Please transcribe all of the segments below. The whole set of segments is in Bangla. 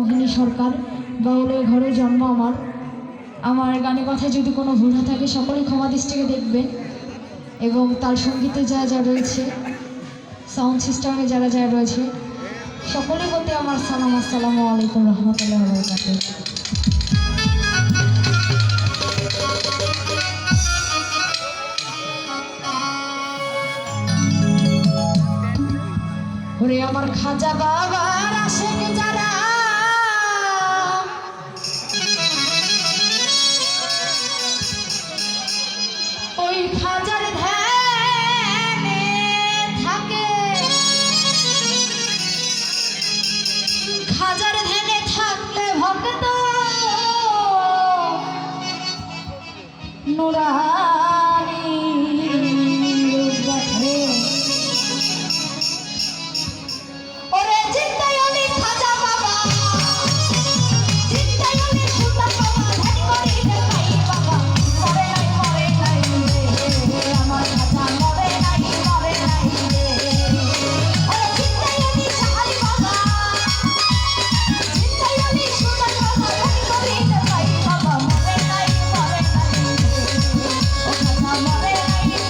মোহিনী সরকার। বাউলের ঘরে জন্ম আমার। আমার গানে কথায় যদি কোনো ভুল হয়ে থাকে সকলেই ক্ষমা দৃষ্টিকে দেখবেন। এবং তার সঙ্গীতে যা যা রয়েছে, সাউন্ড সিস্টেমে যারা যা রয়েছে, সকলের প্রতি আমার সালাম। আসসালামু আলাইকুম রহমতুল্লাহ বারাকাতুহু। ওরে আমার খাজা বাবার আশেক যারা, ওই খাজার ধ্যানে থাকে, খাজার ধ্যানে থাকলে ভক্ত নুরানি দেখে। ওরে জিন্দাই অলি খাজা বাবা, জিন্দাই অলি সুলতান বাবা, ধ্যান করি দেখাই বাবা। মরে নাই রে আমার খাজা, মরে নাই রে। ওরে জিন্দাই অলি শাহরি বাবা, জিন্দাই অলি সুলতান বাবা, ধ্যান করি দেখাই বাবা। মরে নাই রে ও খাজা, মরে নাই রে।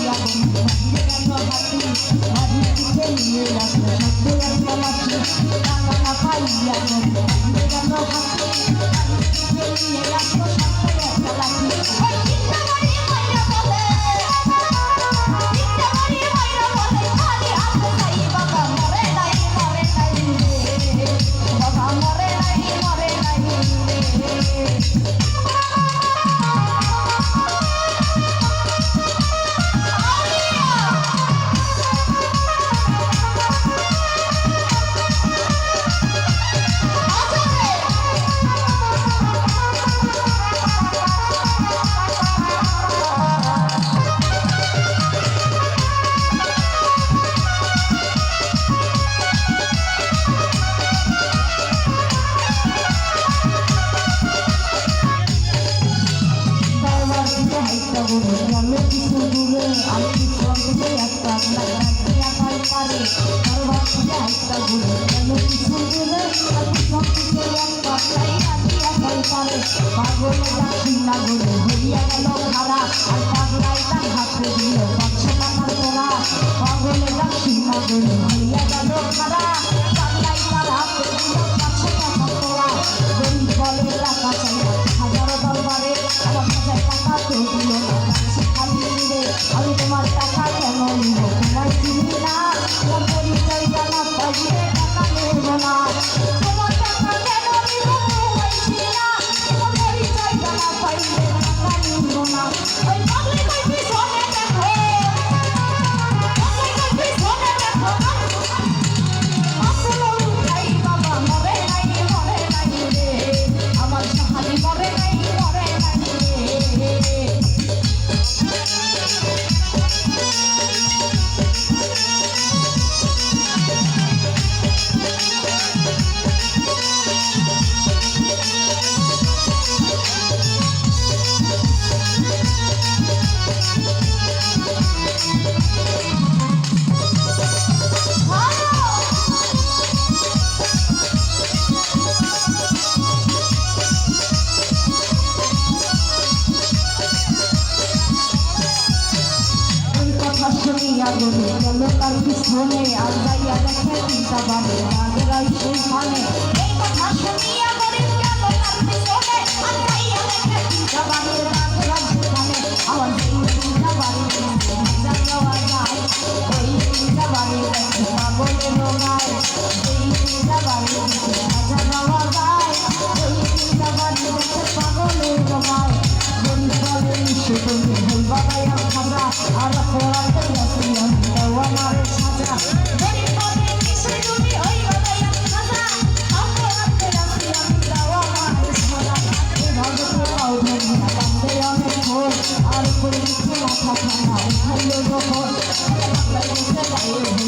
পাইয়া বন্ধু ভাঙিয়ে গেল হাতি বাড়ির দিকে নিয়ে আসলো শব্দ একটা লাঠি টাকা না পাইয়া বন্ধু ভাঙিয়ে গেল হাতি বাড়ির দিকে নিয়ে আসলো শব্দ একটা লাঠি ওই চিন্তা করি মাইরা বলে চিন্তা করি মাইরা বলে খালি হাতে যাই বাবা মরে নাই রে বাবা মরে নাই রে পাগলে যাচ্ছি না গলে হইয়া গেল খারা আর পাগলাই তার হাতে দিল 500 টাকার তোলা পাগলে যাচ্ছি না গলে হইয়া গেল খারা পাগলাই তার হাতে দিল 500 টাকার তোলা গরিব বলে টাকা চাই হাজারো দরবারে আমার 1000 টাকা তো দিল না খালি রে আমি তোমার টাকা কেন নিব তোমায় চিনি না তোমার পরিচয় জানা পাইলে টাকা নেব না তোমার টাকা কেন নিব তোমায় চিনি না তোমার পরিচয় জানা পাইলে টাকা নিব না ওই পাগলি কই পিছনে দেখো পাগলি কই পিছনে দেখো আসলে উঠাই বাবা মরে নাই রে আমার সাহালি মরে নাই রে শুনিয়া গলে গেল তার পিছনে আর যাইয়া দেখে চিন্তা বাড়ে আগেরাই সেইখানে এই কথা শুনিয়া গলে গেল তার পিছনে আর যাইয়া দেখে চিন্তা বাড়ে আগেরাই সেইখানে আমার সেই চিন্তা বাড়ে যা যাওয়া যায় ওই চিন্তা বাড়ে দেখে পাগলের গায় সেই চিন্তা বাড়ে দেখে যা যাওয়া যায় ওই চিন্তা বাড়ে দেখে পাগলের গায় গরিব বলে সে তুমি ভুল বাবাইয়া খাবরা আর পড়াতে গেছি আমি দাও আমার সাজা গরিব বলে সে তুমি ওই বাবাইয়া খাবরা আর পড়াতে গেছি আমি দাও আমার সাজা এই ভগতে পাও ধরি না কান্দে অনেক ভোর আর করে লিখে মাথা ঠান্ডা উঠাইলো যখন বাংলাদেশে গায়ে